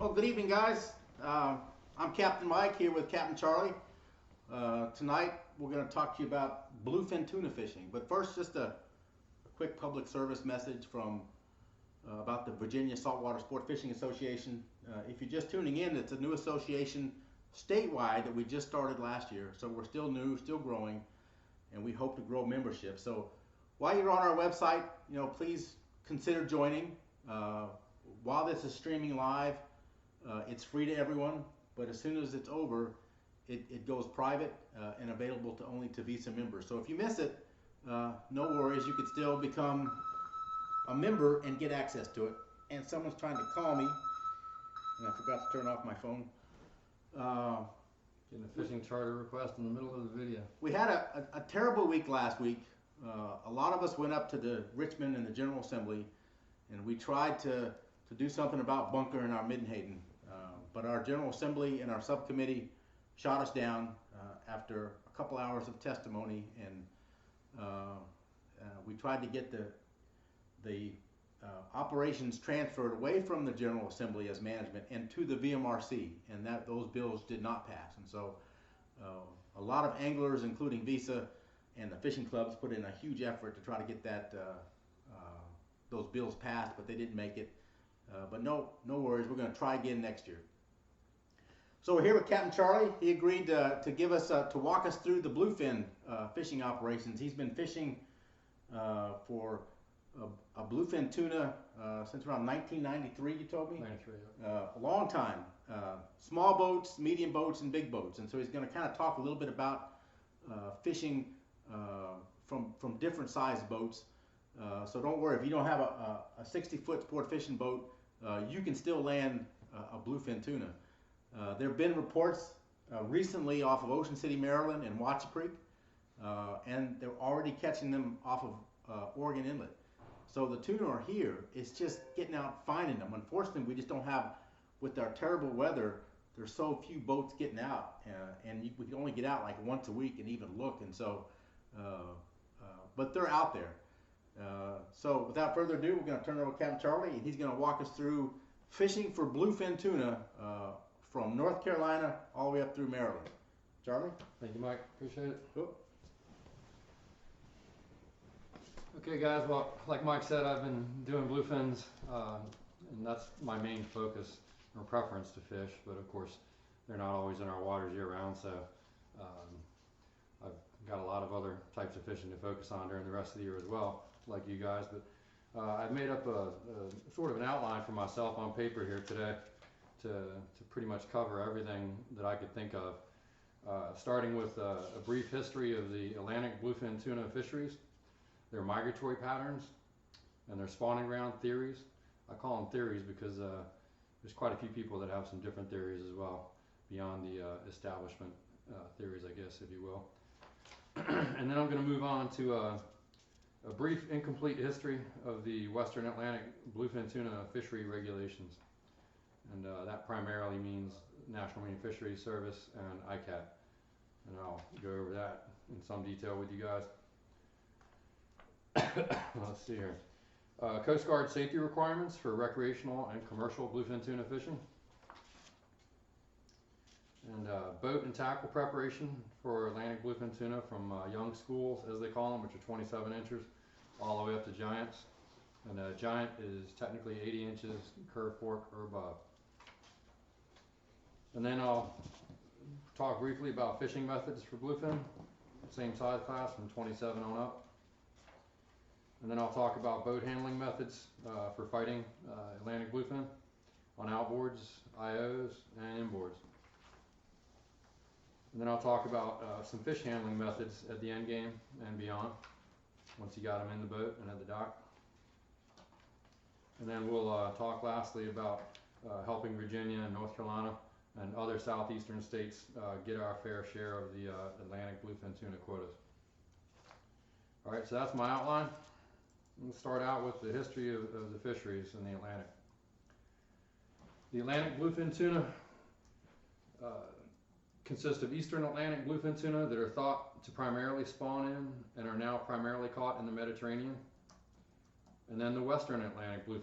Well, good evening, guys. I'm Captain Mike here with Captain Charlie. Tonight we're going to talk to you about bluefin tuna fishing. But first, just a quick public service message from about the Virginia Saltwater Sportfishing Association. If you're just tuning in, it's a new association statewide that we just started last year. So we're still new, still growing, and we hope to grow membership. So while you're on our website, please consider joining. While this is streaming live, it's free to everyone, but as soon as it's over, it goes private and available only to Visa members. So if you miss it, no worries. You could still become a member and get access to it. And someone's trying to call me, and I forgot to turn off my phone. Getting a fishing charter request in the middle of the video. We had a terrible week last week. A lot of us went up to the Richmond and the General Assembly, and we tried to do something about bunker in our Middenhaven. But our General Assembly and our subcommittee shot us down after a couple hours of testimony, and we tried to get the operations transferred away from the General Assembly as management and to the VMRC, and those bills did not pass. And so a lot of anglers, including Visa and the fishing clubs, put in a huge effort to try to get those bills passed, but they didn't make it. But no worries, we're going to try again next year. So we're here with Captain Charlie. He agreed to give us to walk us through the bluefin fishing operations. He's been fishing for a bluefin tuna since around 1993. You told me. 93. Yeah. A long time. Small boats, medium boats, and big boats. And so he's going to kind of talk a little bit about fishing from different size boats. So don't worry, if you don't have a 60-foot sport fishing boat, you can still land a bluefin tuna. There have been reports recently off of Ocean City, Maryland and Watchet Creek, and they're already catching them off of Oregon Inlet. So the tuna are here. It's just getting out, finding them. Unfortunately, we just don't have, with our terrible weather, there's so few boats getting out, and we can only get out like once a week and even look. And so, but they're out there. So without further ado, we're going to turn it over to Captain Charlie, and he's going to walk us through fishing for bluefin tuna from North Carolina all the way up through Maryland. Charlie? Thank you, Mike. Appreciate it. Cool. Okay, guys. Well, like Mike said, I've been doing bluefins, and that's my main focus or preference to fish. But of course, they're not always in our waters year-round, so I've got a lot of other types of fishing to focus on during the rest of the year as well, like you guys. But I've made up a sort of an outline for myself on paper here today to pretty much cover everything that I could think of, starting with a brief history of the Atlantic bluefin tuna fisheries, their migratory patterns, and their spawning ground theories. I call them theories because there's quite a few people that have some different theories as well, beyond the establishment theories, I guess, if you will. And then I'm going to move on to a brief incomplete history of the Western Atlantic bluefin tuna fishery regulations. And that primarily means National Marine Fisheries Service and ICAT. And I'll go over that in some detail with you guys. Let's see here. Coast Guard safety requirements for recreational and commercial bluefin tuna fishing. And boat and tackle preparation for Atlantic bluefin tuna from young schools, as they call them, which are 27 inches, all the way up to giants. And a giant is technically 80 inches, curved fork or above. And then I'll talk briefly about fishing methods for bluefin, same size class from 27 on up. And then I'll talk about boat handling methods for fighting Atlantic bluefin on outboards, IOs, and inboards. And then I'll talk about some fish handling methods at the end game and beyond, once you got them in the boat and at the dock. And then we'll talk lastly about helping Virginia and North Carolina and other southeastern states get our fair share of the Atlantic bluefin tuna quotas. All right, so that's my outline. Let's start out with the history of the fisheries in the Atlantic. The Atlantic bluefin tuna consists of Eastern Atlantic bluefin tuna that are thought to primarily spawn in and are now primarily caught in the Mediterranean. And then the Western Atlantic bluefin